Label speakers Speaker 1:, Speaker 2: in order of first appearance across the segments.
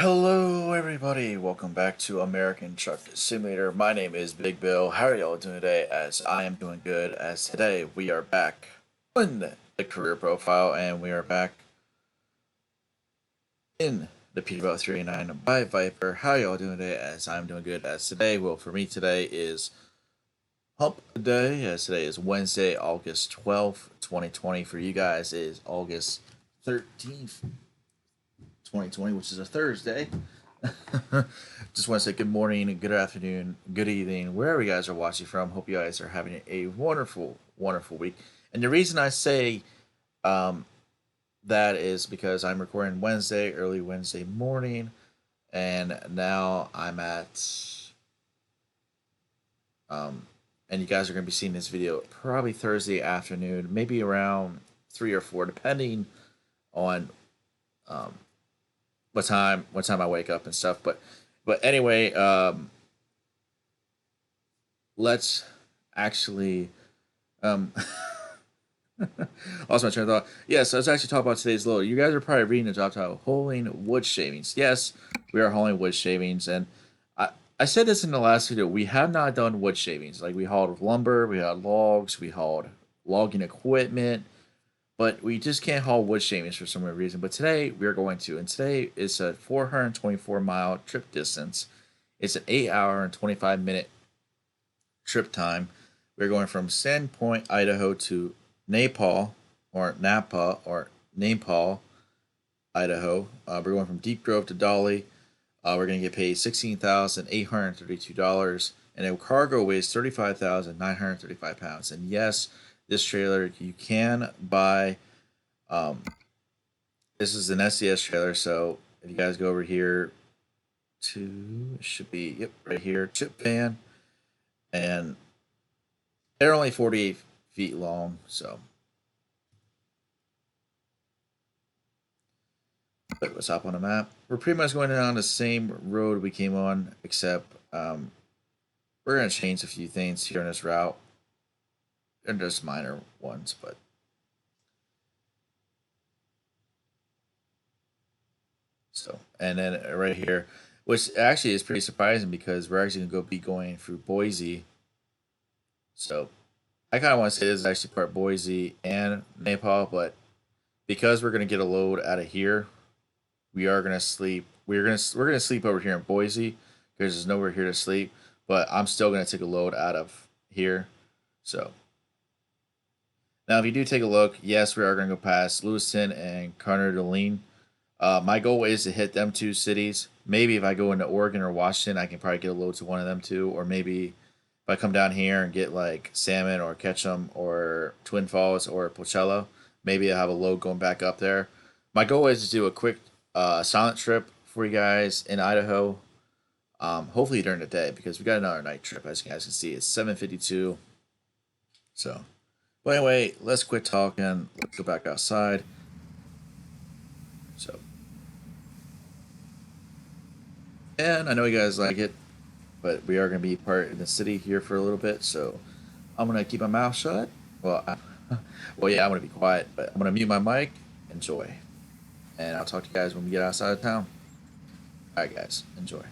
Speaker 1: Hello, everybody. Welcome back to American Truck Simulator. My name is Big Bill. How are y'all doing today? As I am doing good. As today we are back on the career profile, and we are back in the Peterbilt 389 by Viper. How are y'all doing today? As I'm doing good. As today, well, for me today is Hump Day. As today is Wednesday, August 12th, 2020. For you guys is August 13th, 2020, which is a Thursday. Just want to say good morning, good afternoon, good evening, wherever you guys are watching from. Hope you guys are having a wonderful, wonderful week. And the reason I say um, that is because I'm recording Wednesday, early Wednesday morning, and now I'm at, um, and you guys are going to be seeing this video probably Thursday afternoon, maybe around 3 or 4, depending on um, what time I wake up and stuff. But anyway, let's actually um lost my train of thought. Yes, let's actually talk about today's load. You guys are probably reading the job title, hauling wood shavings. Yes, we are hauling wood shavings, and I I said this in the last video. We have not done wood shavings. Like we hauled lumber, we hauled logs, we hauled logging equipment, but we just can't haul wood shavings for some reason. But today we are going to, and today is a 424-mile trip distance. It's an 8 hour and 25 minute trip time. We're going from Sandpoint, Idaho to Naples or Napa or Naples, Idaho. We're going from Deep Grove to Dolly. We're going to get paid $16,832, and the cargo weighs 35,935 pounds. And yes, this trailer you can buy. Um, this is an SES trailer, so if you guys go over here to, it should be, yep, right here, chip van, and they're only 48 feet long, so. But let's hop on the map. We're pretty much going down the same road we came on, except we're going to change a few things here on this route. They're just minor ones, but. So, and then right here, which actually is pretty surprising because we're actually going to be going through Boise. So, I kind of want to say this is actually part Boise and Naples, but because we're going to get a load out of here, we are going to sleep. We're going to sleep over here in Boise because there's nowhere here to sleep. But I'm still going to take a load out of here. So now, if you do take a look, yes, we are going to go past Lewiston and Coeur d'Alene. My goal is to hit them two cities. Maybe if I go into Oregon or Washington, I can probably get a load to one of them two, or maybe if I come down here and get like Salmon or Ketchum or Twin Falls or Pochello, maybe I'll have a load going back up there. My goal is to do a quick silent trip for you guys in Idaho. Hopefully during the day because we got another night trip. As you guys can see, it's 7:52. So, but anyway, let's quit talking. Let's go back outside. So, and I know you guys like it, but we are going to be part of the city here for a little bit. So, I'm going to keep my mouth shut. Well, well, yeah, I'm going to be quiet, but I'm going to mute my mic. Enjoy. And I'll talk to you guys when we get outside of town. All right, guys, enjoy.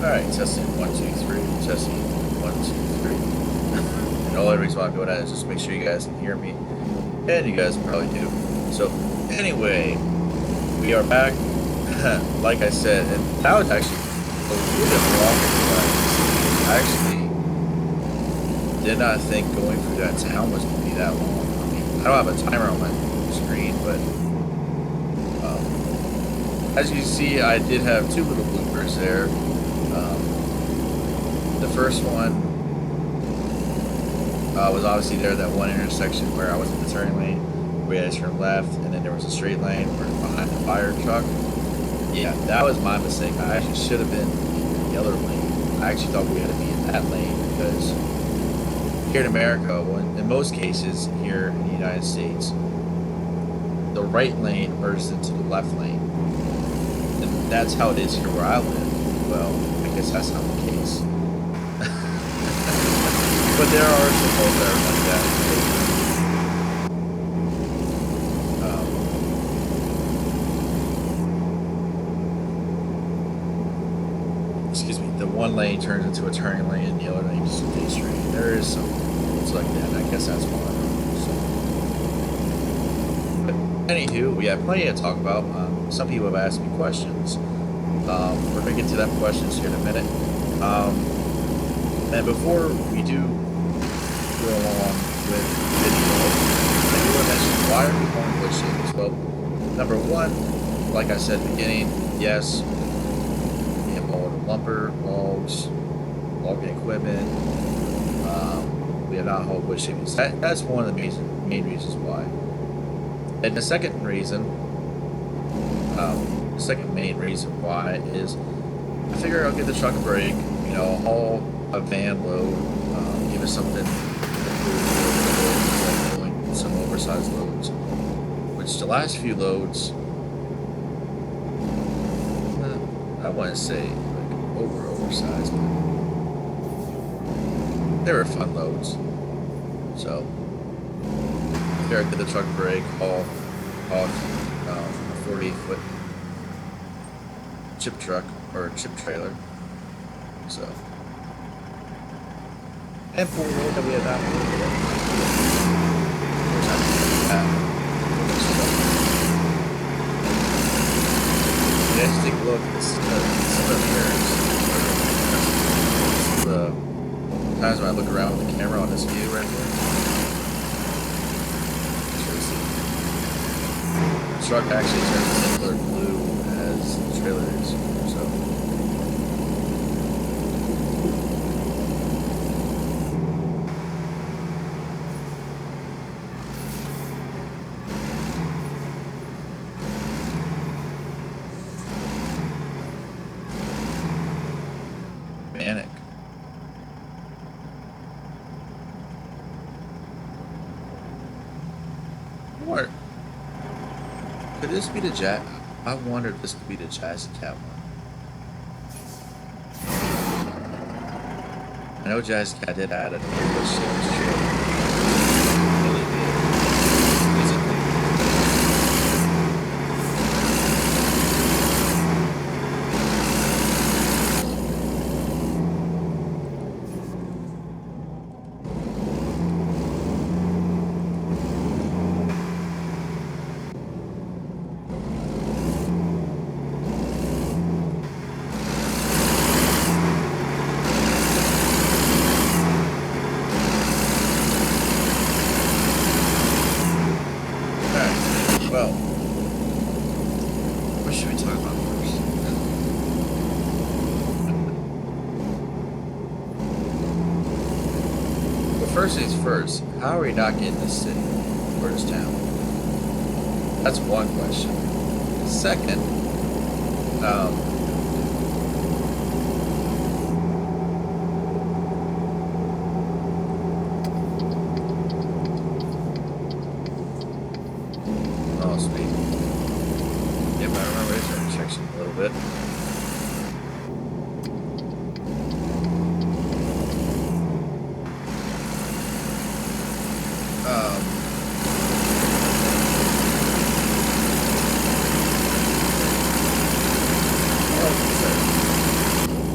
Speaker 1: Alright, testing 1, 2, 3. Testing 1, 2, 3. And all the reason why I'm doing that is just make sure you guys can hear me. And you guys probably do. So, anyway, we are back. Like I said, and that was actually a little bit longer than I actually did not think going through that town was going to be that long. I mean, I don't have a timer on my screen, but as you see, I did have two little bloopers there. The first one was obviously there, that one intersection where I was in the turning lane, we had to turn left, and then there was a straight lane where behind the fire truck. Yeah, that was my mistake. I actually should have been in the other lane. I actually thought we had to be in that lane because here in America, well, in most cases here in the United States, the right lane merges into the left lane. And that's how it is here where I live. Well, I guess that's not the case. But there are some folks that are like that. Excuse me, the one lane turns into a turning lane and the other lane just stays straight. There is some things like that, and I guess that's one of them. So. But anywho, we have plenty to talk about. Some people have asked me questions. We're going to get to that questions here in a minute. And before we do go along with the video, I do want to mention, why are we calling wood shavings? Well, number one, like I said at the beginning, yes, we have all the lumber, logs, logging equipment. We have not hauled wood shavings. That's one of the main reasons why. And the second reason, the second main reason why is I figure I'll give the truck a break, you know, haul a van load, give us something doing some oversized loads, which the last few loads, I wouldn't say like oversized, but they were fun loads. So I figure I'll give the truck a break, haul a 48-foot chip truck or chip trailer. So, and for that we have that one. Let's take a look at some of the times when I look around with the camera on this view right here. The truck actually turns the same color blue as the trailer is, so. Manic. What? Could this be the Jazz? I wonder if this could be the Jazzy Cat one. I know Jazzy Cat did add a new shit. Really did. Well, what should we talk about first? Well, first things first, how are we not getting this city or this town? That's one question. Second, oh, sweet. Yep, I remember this intersection a little bit.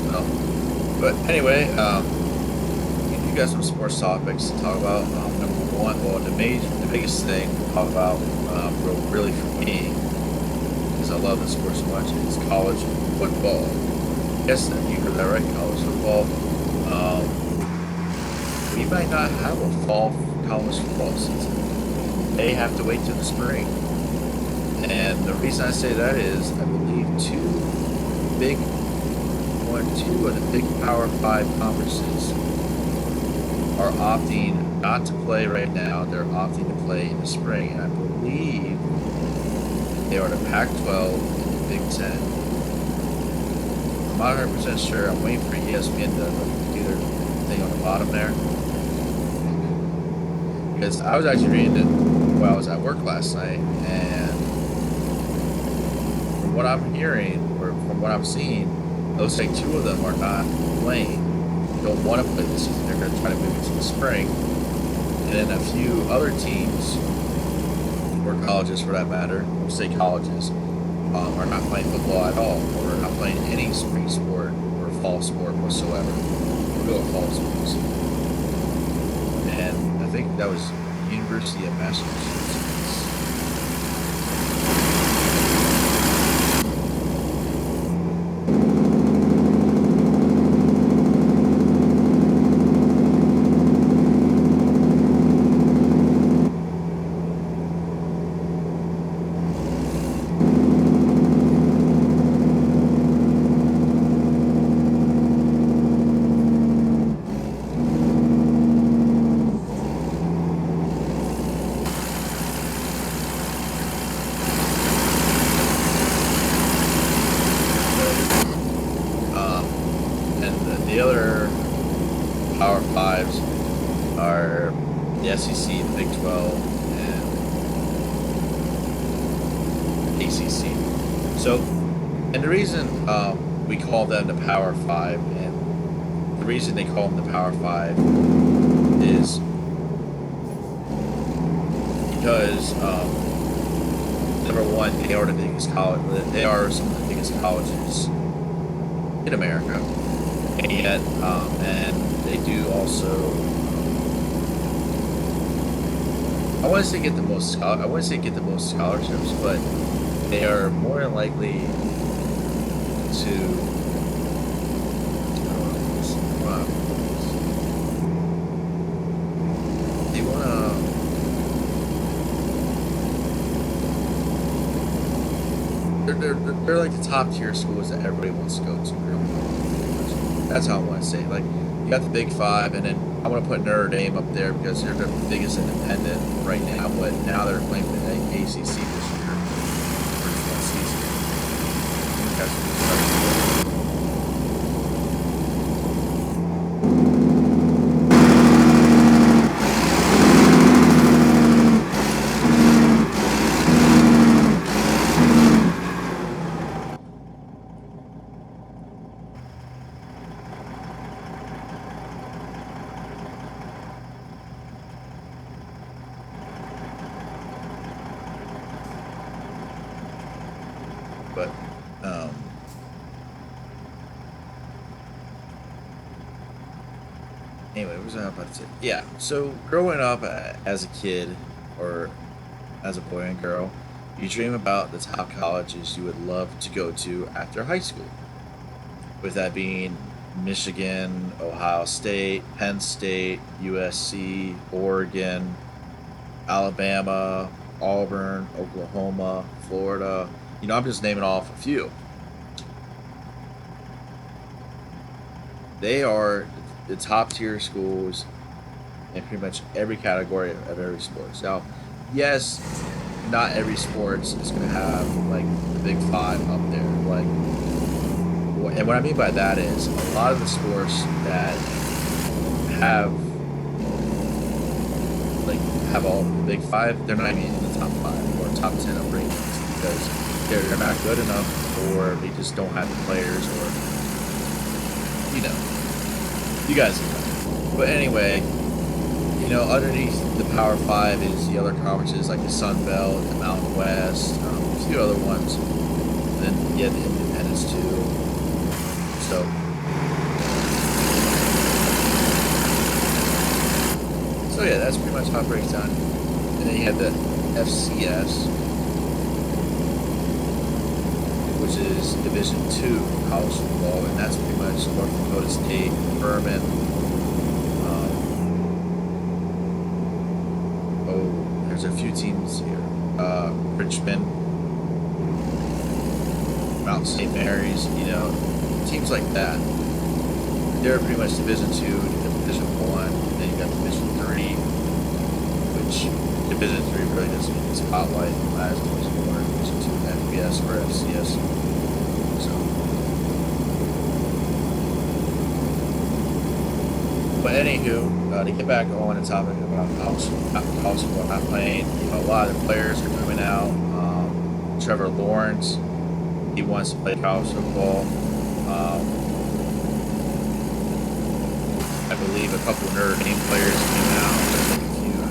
Speaker 1: Well, But anyway, you got some sports topics to talk about. Number one, well, the biggest thing to talk about, really for me, because I love the sport so much, is college football. Yes, you heard that right, college football. Um, we might not have a fall college football season. They have to wait till the spring. And the reason I say that is, I believe two of the big Power 5 conferences are opting not to play right now. They're opting to play in the spring. And I believe they are the Pac-12 and the Big Ten. I'm not 100% sure. I'm waiting for ESPN to do their thing on the bottom there. Because I was actually reading it while I was at work last night, and from what I'm hearing, or from what I'm seeing, it looks like two of them are not playing. They don't want to play this season. They're going to try to move it to the spring. And then a few other teams, or colleges for that matter, we'll say colleges, are not playing football at all, or not playing any spring sport or fall sport whatsoever. We'll go with fall sports. And I think that was University of Massachusetts. The other Power Fives are the SEC, the Big 12, and ACC. So, and the reason we call them the Power Five, and the reason they call them the Power Five, is because number one, they are the biggest college. They are some of the biggest colleges in America. And yet, and they do also, I wouldn't say get the most scholarships, but they are more than likely to, they want to, they're like the top tier schools that everybody wants to go to. That's how I want to say it. Like, you got the Big Five, and then I want to put Notre Dame up there because they're the biggest independent right now, but now they're playing for the ACC this year for one season. But anyway, what was I about to say? Yeah, so growing up as a kid, or as a boy and girl, you dream about the top colleges you would love to go to after high school. With that being Michigan, Ohio State, Penn State, USC, Oregon, Alabama, Auburn, Oklahoma, Florida. I'm just naming off a few. They are the top tier schools in pretty much every category of every sports. Now, yes, not every sports is going to have like the Big Five up there. Like, and what I mean by that is a lot of the sports that have all the Big Five, they're not even in the top five or top 10 of rankings because they're not good enough, or they just don't have the players, or you guys know. But anyway, underneath the Power Five is the other conferences like the Sun Belt, the Mountain West, a few other ones, and then the independents too. So So yeah, that's pretty much how it breaks down. And then you have the FCS, which is Division II college football, and that's pretty much North Dakota State, Furman. There's a few teams here. Richmond, Mount St. Mary's, teams like that. They're pretty much Division II, Division I, and then you got Division III, which Division III really doesn't get the spotlight as Division I, Division II, FBS or FCS. So, but anywho, to get back on the topic about college football not playing, a lot of the players are coming out. Trevor Lawrence, he wants to play college football. I believe a couple of Notre Dame players came out.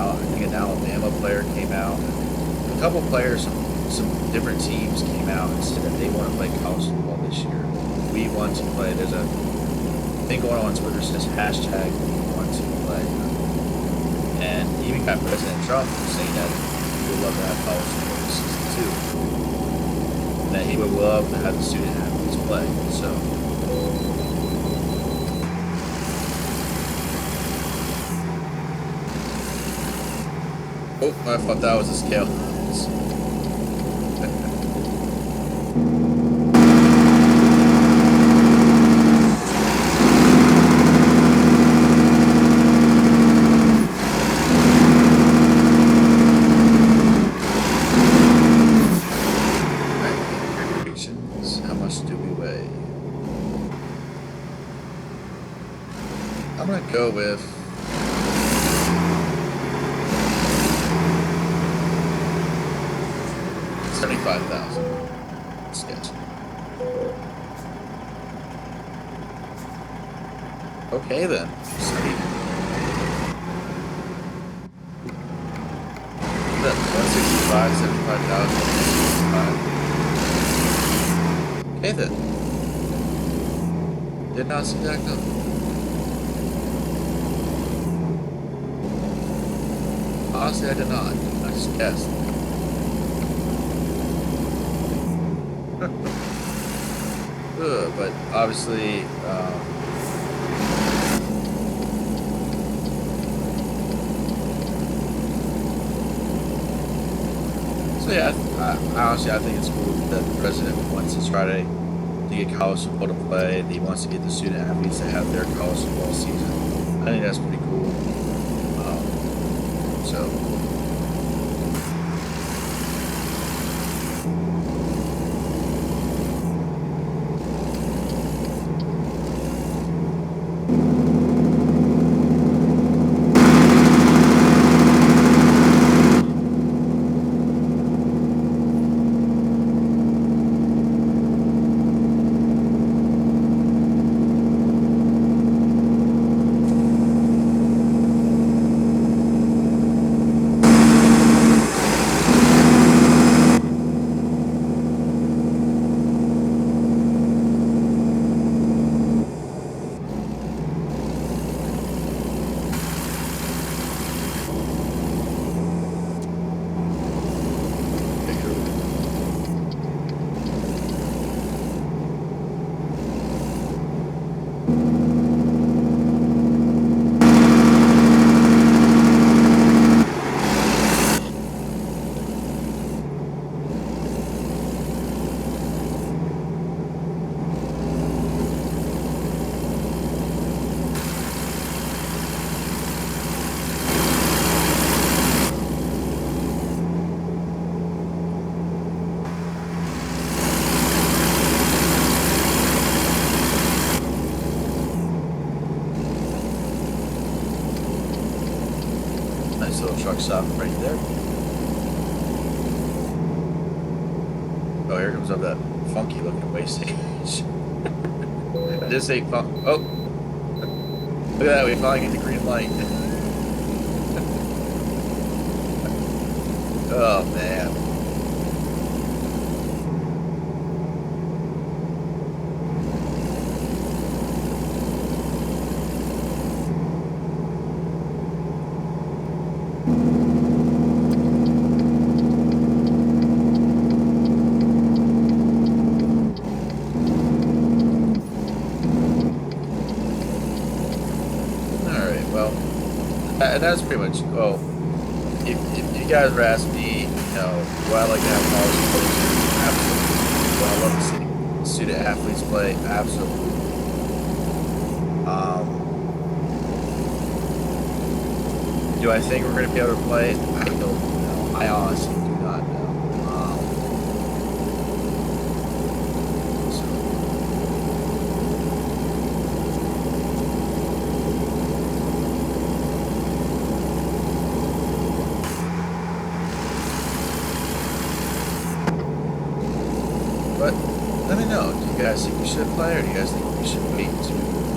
Speaker 1: I think an Alabama player came out. A couple of players from some different teams came out and said that they want to play college football this year. We want to play. There's a thing going on Twitter that says hashtag we want to play. And even got President Trump saying that he would love to have college football this season too. And that he would love to have the student athletes play. So. Oh, I thought that was a scale. How much do we weigh? I'm gonna go with 75,000. Sketch. Okay then. Sweet. That's 165, 75,000, 165. Okay then. Did not see that coming. Honestly, I did not. I just guessed. But obviously, so yeah, honestly, I think it's cool that the president wants to try to get college football to play. He wants to get the student athletes to have their college football season. I think that's pretty cool. So. Nice little truck stop right there. Oh, here comes up that funky looking way stage. I just say funk. Oh, look at that. We finally get the green light. Oh, man. that's pretty much. Oh, if you guys were asking me, do I like to have college exposure? Absolutely. Do I love to see student athletes play? Absolutely. Do I think we're going to be able to play? I don't know. I honestly do not know. But let me know. Do you guys think we should play, or do you guys think we should wait to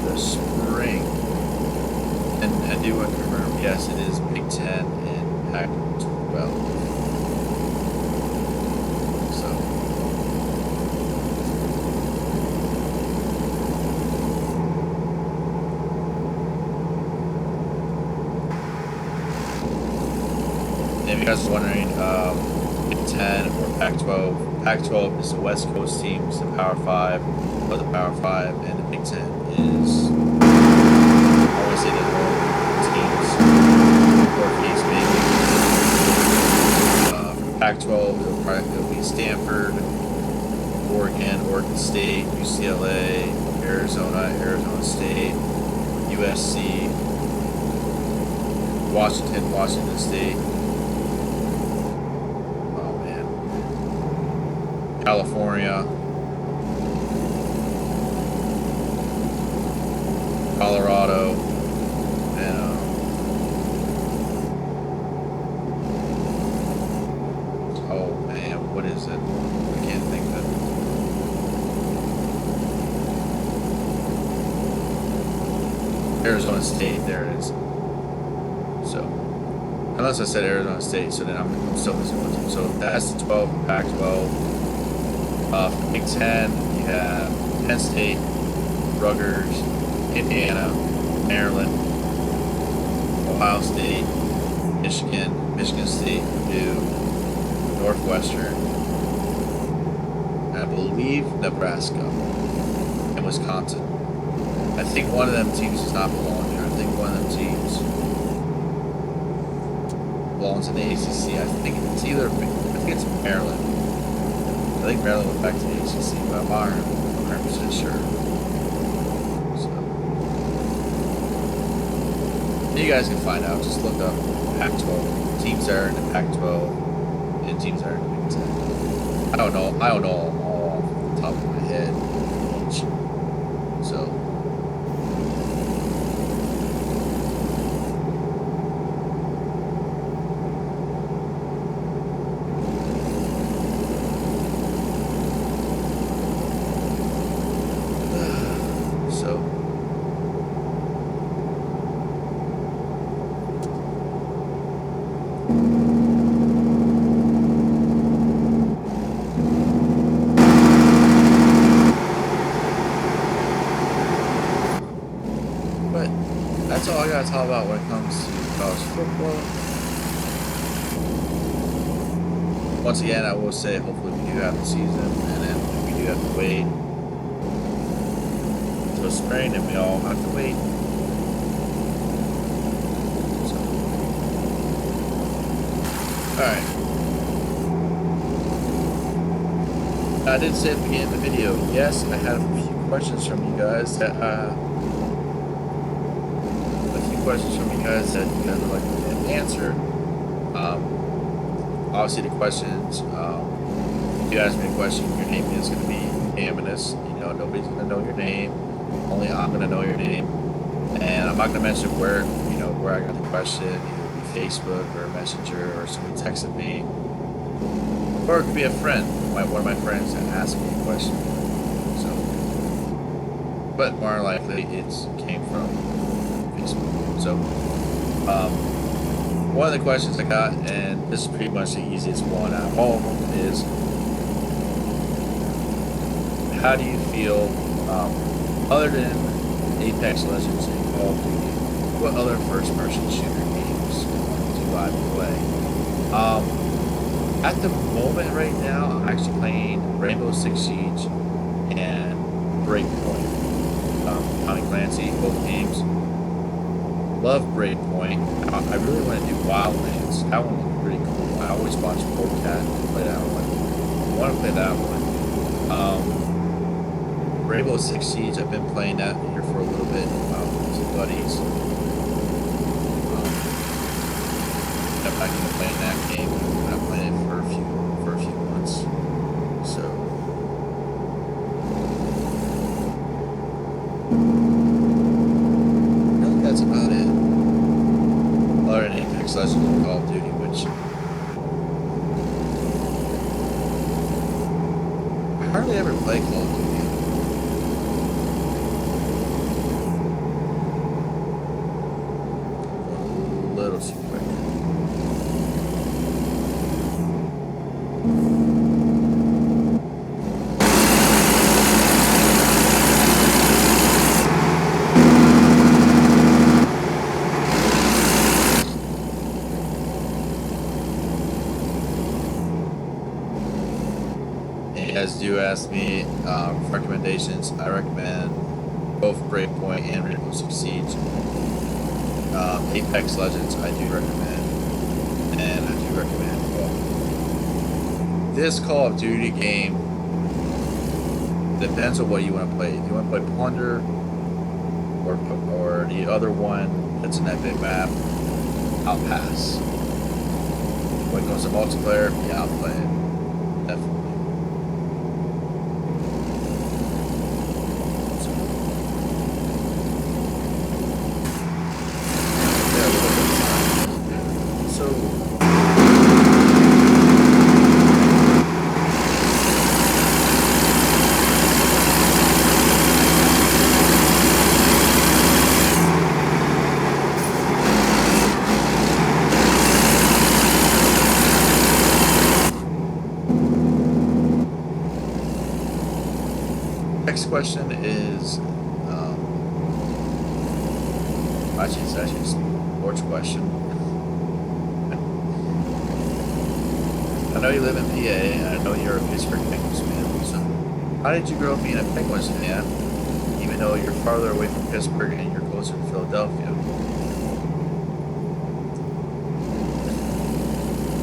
Speaker 1: the spring and do a confirm? Yes, it is Big Ten and Pac-12. So if you guys are wondering, Big Ten or Pac-12. Pac-12 is the West Coast teams, the Power 5, or the Power 5, and the Big Ten is, I always say, the northern teams, Northeast maybe. Pac-12, it'll be Stanford, Oregon State, UCLA, Arizona State, USC, Washington State. California, Colorado, and oh man, what is it? I can't think of it. Arizona State, there it is. So, unless I said Arizona State, so then I'm still missing one team. So that's the 12, Pac-12. For Big Ten, you have Penn State, Rutgers, Indiana, Maryland, Ohio State, Michigan State, Purdue, Northwestern, and I believe Nebraska, and Wisconsin. I think one of them teams does not belong here. I think one of them teams belongs in the ACC. I think it's Maryland. I think Maryland went back to the ACC, but I'm not 100% sure. So, you guys can find out. Just look up Pac-12. Teams that are in the Pac-12 and teams that are in the Big Ten. I don't know them all off the top of my head. So, that's all I gotta talk about when it comes to college football. Once again, I will say, hopefully we do have the season, and then if we do have to wait until spring, then we all have to wait. So, alright. I did say at the beginning of the video, yes, I had a few questions from you guys that you guys would like to answer. Obviously the questions, if you ask me a question, your name is going to be anonymous. Nobody's going to know your name. Only I'm going to know your name. And I'm not going to mention where I got the question, either be Facebook or Messenger or somebody texted me. Or it could be a friend, one of my friends that asked me a question. So, but more likely it came from Facebook. So, one of the questions I got, and this is pretty much the easiest one out of all of them, is how do you feel, other than Apex Legends and Call of Duty, what other first-person shooter games do I play? At the moment right now, I'm actually playing Rainbow Six Siege and Breakpoint. Tommy Clancy, both games. Love Breakpoint. I really want to do Wildlands. That one looked pretty cool. I always watch Cat play that one. I want to play that one. Rainbow Six Siege. I've been playing that here for a little bit with some buddies. Got back into playing that game. I've played it for a few months. So. That's about it. Other than Apex Legends and Call of Duty, which I hardly ever play Call of Duty. A little too quick. Do ask me recommendations. I recommend both Breakpoint and Rainbow Six Siege. Apex Legends I do recommend, and I do recommend this Call of Duty game. Depends on what you want to play. If you want to play Plunder or the other one that's in that big map, I'll pass. When it comes to multiplayer, yeah, I'll play it. Definitely. Next question is, it's actually a sports question. I know you live in PA, and I know you're a Pittsburgh Penguins fan. So, how did you grow up being a Penguins fan, even though you're farther away from Pittsburgh and you're closer to Philadelphia?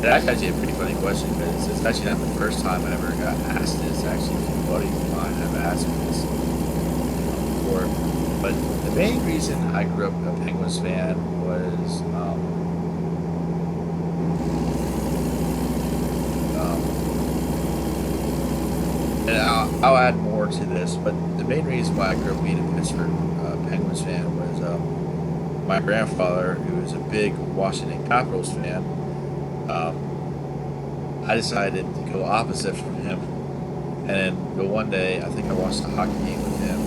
Speaker 1: That's actually a pretty funny question because it's actually not the first time I ever got asked this. Actually, a few buddies of mine have asked me this before. But the main reason I grew up a Penguins fan was and I'll add more to this, but the main reason why I grew up being a Pittsburgh Penguins fan was my grandfather, who was a big Washington Capitals fan. I decided to go opposite from him, and then the one day I think I watched a hockey game with him.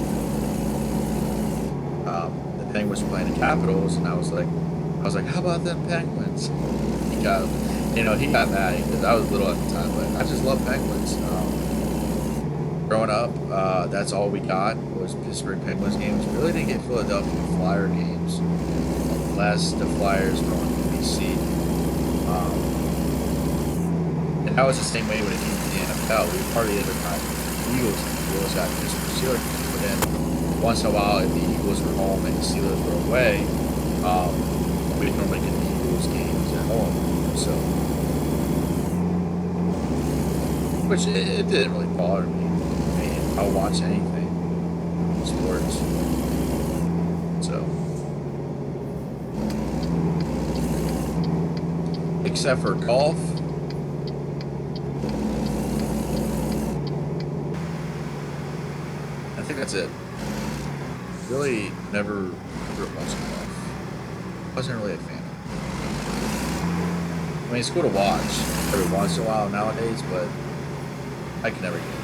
Speaker 1: The Penguins were playing the Capitals, and I was like, how about them Penguins? He got mad because I was little at the time, but I just love Penguins. Growing up, that's all we got was Pittsburgh Penguins games. We really didn't get Philadelphia Flyer games unless the Flyers were on NBC. And that was the same way when it came to the NFL. We hardly ever got Eagles and the Eagles got Pittsburgh Steelers games. But then once in a while, if the Eagles were home and the Steelers were away, we'd normally get the Eagles games at home. So, which it didn't really bother me. I mean, I'll watch anything, sports. So, except for golf. I think that's it. Really never grew up watching golf. Wasn't really a fan of it. I mean, it's cool to watch every once in a while nowadays, but I can never get into it.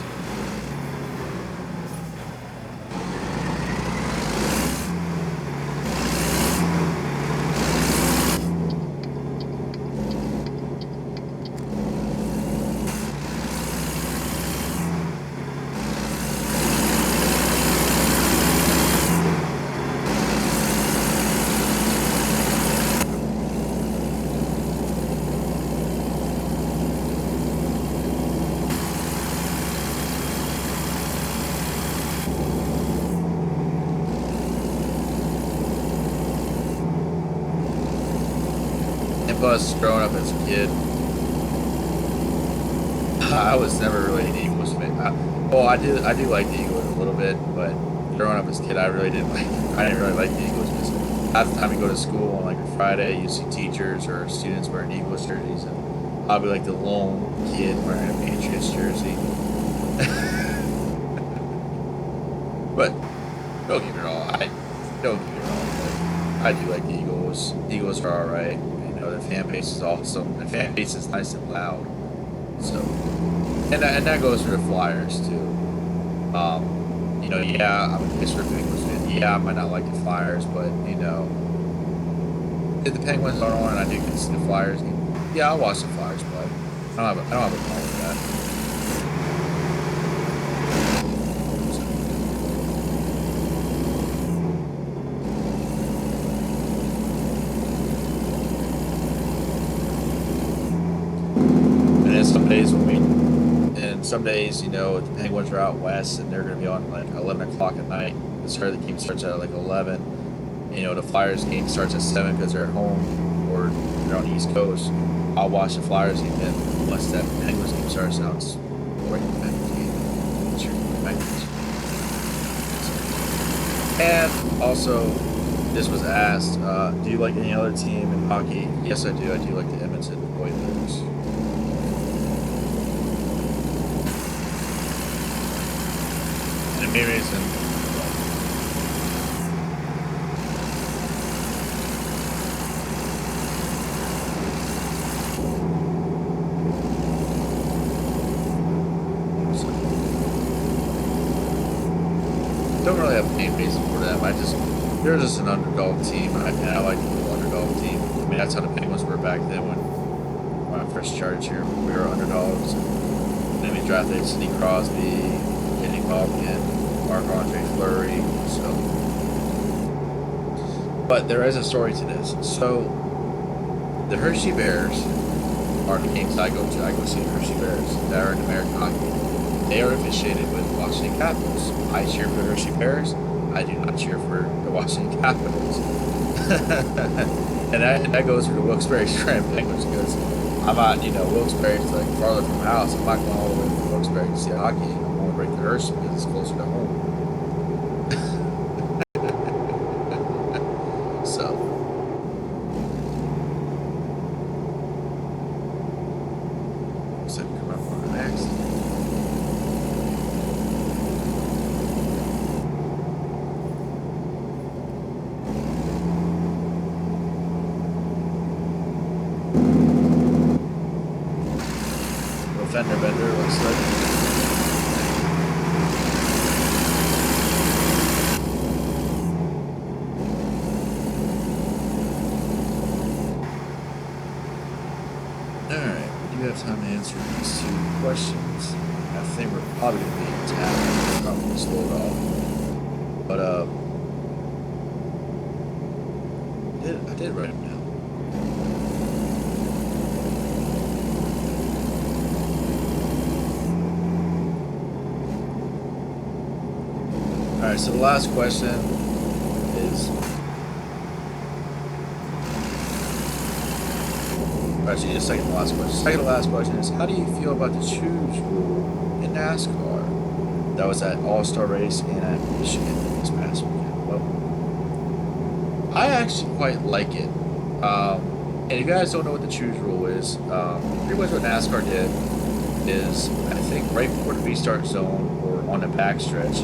Speaker 1: Plus, growing up as a kid, I was never really an Eagles fan. Well, I do like the Eagles a little bit, but growing up as a kid, I didn't really like the Eagles because half the time you go to school on like a Friday, you see teachers or students wearing Eagles jerseys, and I'll be like the lone kid wearing a Patriots jersey. But don't get me wrong. But I do like the Eagles. Eagles are all right. You know, the fan base is awesome. The fan base is nice and loud. So, and that goes for the Flyers too. You know, yeah, I'm a Pittsburgh Penguins fan. Yeah, I might not like the Flyers, but you know, if the Penguins are on and I do get to see the Flyers, yeah, I'll watch the Flyers play. I don't have a problem with that. And then some days, you know, the Penguins are out west and they're going to be on like 11 o'clock at night. The game starts at like 11. You know, the Flyers game starts at 7 because they're at home or they're on the East Coast. I'll watch the Flyers game then unless that Penguins game starts out. It's right in the Penguins game. Sure, the Penguins. And also, this was asked, do you like any other team in hockey? Yes, I do. I do like the Edmonton Oilers. And the main reason, don't really have a main reason for them. They're just an underdog team, and I like the little underdog team. I mean, that's how the Penguins were back then when I first started here. We were underdogs. And then we drafted Sidney Crosby, Kenny Malkin, Marc-Andre Fleury. So, but there is a story to this. So, the Hershey Bears are the games I go to. I go see the Hershey Bears. They're in American hockey. They are officiated with Washington Capitals. I cheer for the Hershey Bears. I do not cheer for the Washington Capitals. and that goes for the Wilkes-Barre Scranton Penguins because I'm not, you know, Wilkes-Barre is like farther from the house. I'm not going all the way from Wilkes-Barre to see a hockey game. I'm going to break the Hershey because it's closer to home. So, looks like we come up on the next. Fender bender looks like. Alright, we do have time to answer these two questions. I think we're probably going to be in town. Probably slow it off. But, I did write them down. Alright, so the last question is... Actually, second to last question. Second to last question is, how do you feel about the choose rule in NASCAR? That was at All-Star Race and at Michigan this past weekend. Well, I actually quite like it. And if you guys don't know what the choose rule is, pretty much what NASCAR did is, I think right before the restart zone or on the backstretch,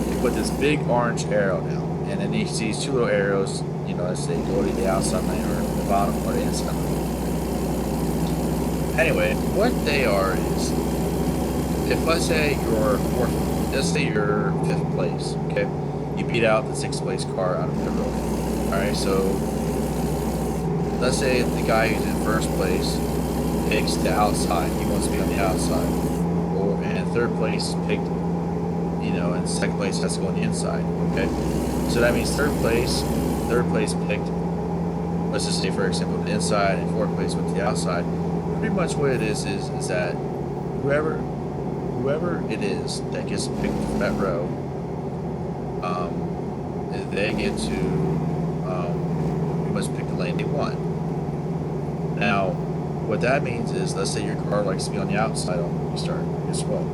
Speaker 1: they put this big orange arrow down. And then you see these two little arrows, you know, let's say go to the outside lane or the bottom or the inside lane. Anyway, what they are is, if let's say you're fifth place, okay? You beat out the sixth place car out of pit road. Alright, so let's say the guy who's in first place picks the outside. He wants to be on the outside. And third place picked, you know, and second place has to go on the inside, okay? So that means third place picked, let's just say for example, the inside, and fourth place went to the outside. Pretty much what it is that whoever it is that gets picked for that row, they get to pretty much pick the lane they want. Now, what that means is, let's say your car likes to be on the outside on restart. Guess what?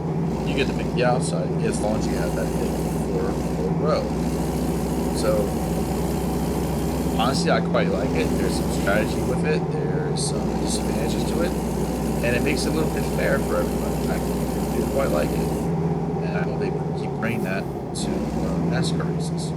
Speaker 1: You get to pick the outside as long as you have that big four row. So, honestly, I quite like it. There's some strategy with it. There's some disadvantages to it. And it makes it a little bit fair for everybody. I do quite like it. And I hope they keep bringing that to NASCAR races.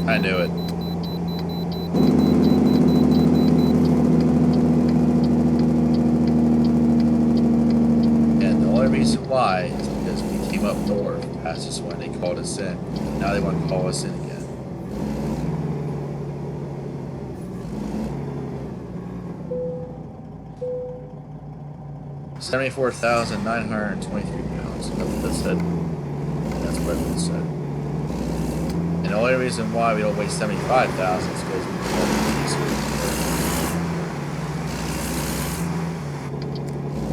Speaker 1: I knew it. And the only reason why is because we came up north past this one. They called us in. Now they want to call us in again. $74,923. That's what that said. That's what it said. And the only reason why we don't weigh 75,000 is because we don't these.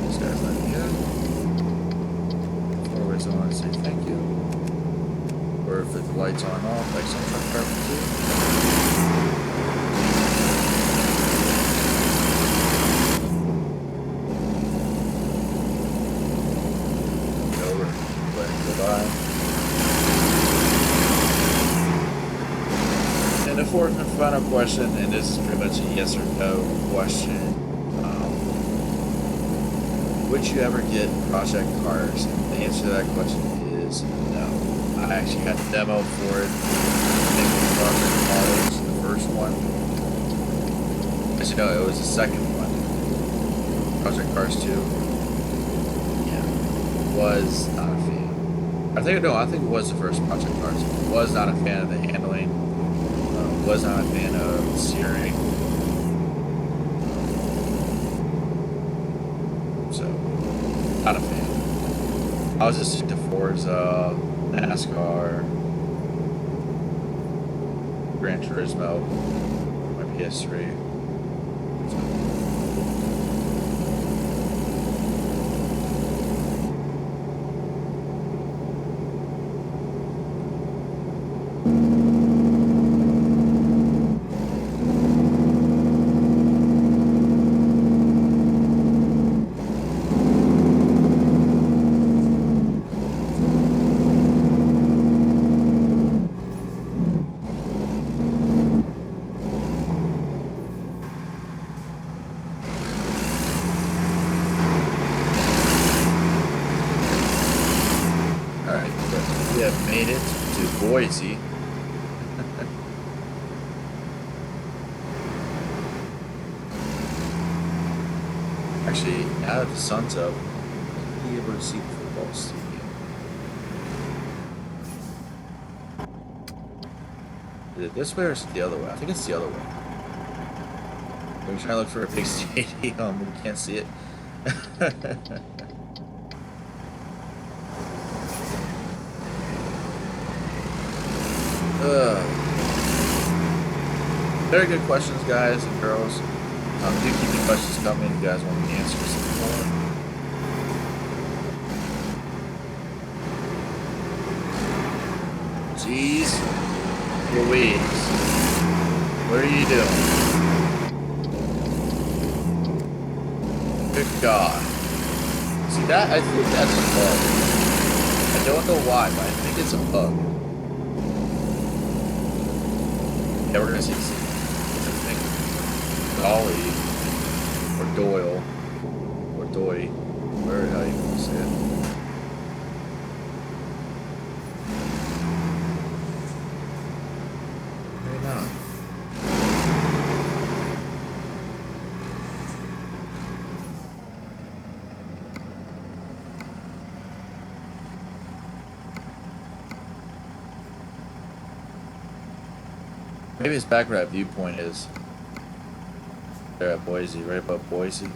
Speaker 1: This guy's not here. Always on, say thank you. Or if the lights on off, like some truck driver too. Over. Let it go by. And the fourth and final question, and this is pretty much a yes or no question. Would you ever get project cars? And the answer to that question is no. I actually had a demo for it. Project models, the first one. Actually, no, it was the second one. Project Cars 2. Yeah. Was not a fan. I think it was the first Project Cars. Was not a fan of the handling. Was not a fan of steering. So, not a fan. I was just into Forza, NASCAR, Gran Turismo, my PS3. So. We have made it to Boise. Actually, now that the sun's up, you'll be able to see the football stadium. Is it this way or is it the other way? I think it's the other way. We're trying to look for a big stadium, we can't see it. Very good questions, guys and girls. Do keep the questions coming if you guys want me to answer some more. Jeez Louise. What are you doing? Good God. See that? I think that's a bug. I don't know why, but I think it's a bug. Yeah, we're gonna see this. Dolly, or Doyle, or Doy, where how you want to say it. Maybe not. Maybe it's back where that viewpoint is. There at Boise, right above Boise.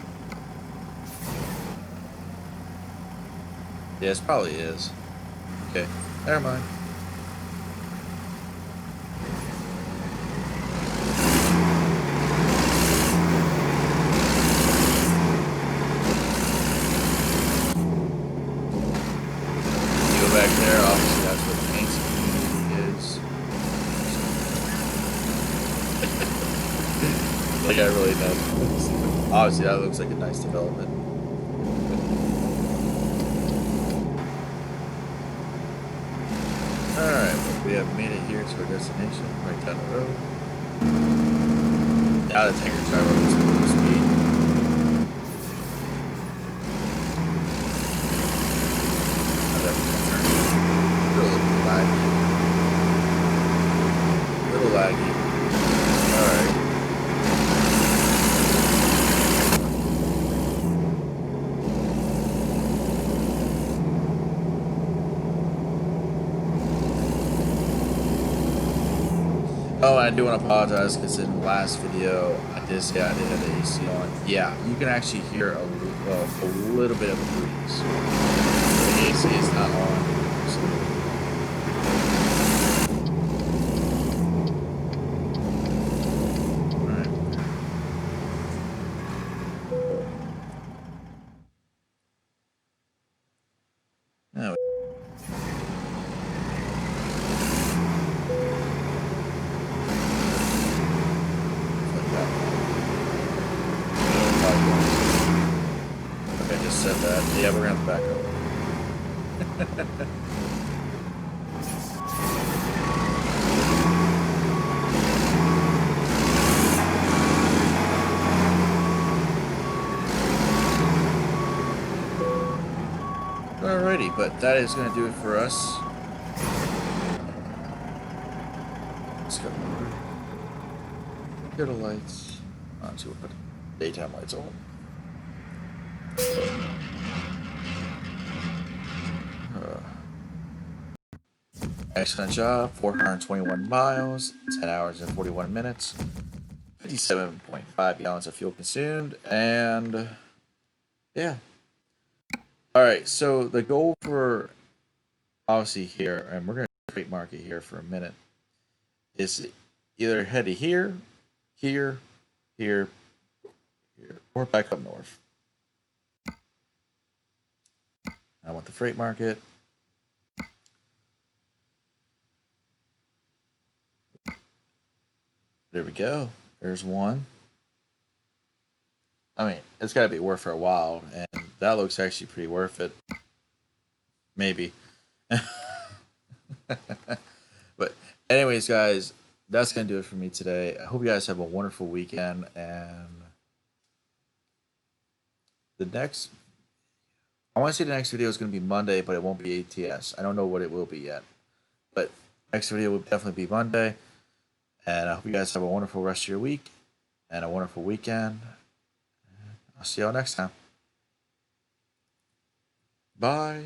Speaker 1: Yes, yeah, probably is. Okay, never mind. obviously that looks like a nice development. Alright, well, we have made it here to our destination, right down the road. Now the tanker driver is going to speed. Now that we're turning. A little laggy. Alright. Oh, I do want to apologize because in the last video I did say I did have the AC on. Yeah, you can actually hear a little bit of a breeze. The AC is not on. So. Alright. Now I just said that. Yeah, we're gonna have to back up. Alrighty, but that is gonna do it for us. Let's go. Go to lights. Let's see what put daytime lights on. Excellent job. 421 miles, 10 hours and 41 minutes, 57.5 gallons of fuel consumed, and yeah. All right, so the goal for obviously here, and we're going to freight market here for a minute, is either head to here, here, here, here, or back up north. I want the freight market. There we go. There's one. I mean, it's got to be worth for a while, and that looks actually pretty worth it. Maybe. But anyways, guys, that's going to do it for me today. I hope you guys have a wonderful weekend, and the next, I want to say the next video is going to be Monday, but it won't be ATS. I don't know what it will be yet, but next video will definitely be Monday, and I hope you guys have a wonderful rest of your week and a wonderful weekend. I'll see y'all next time. Bye.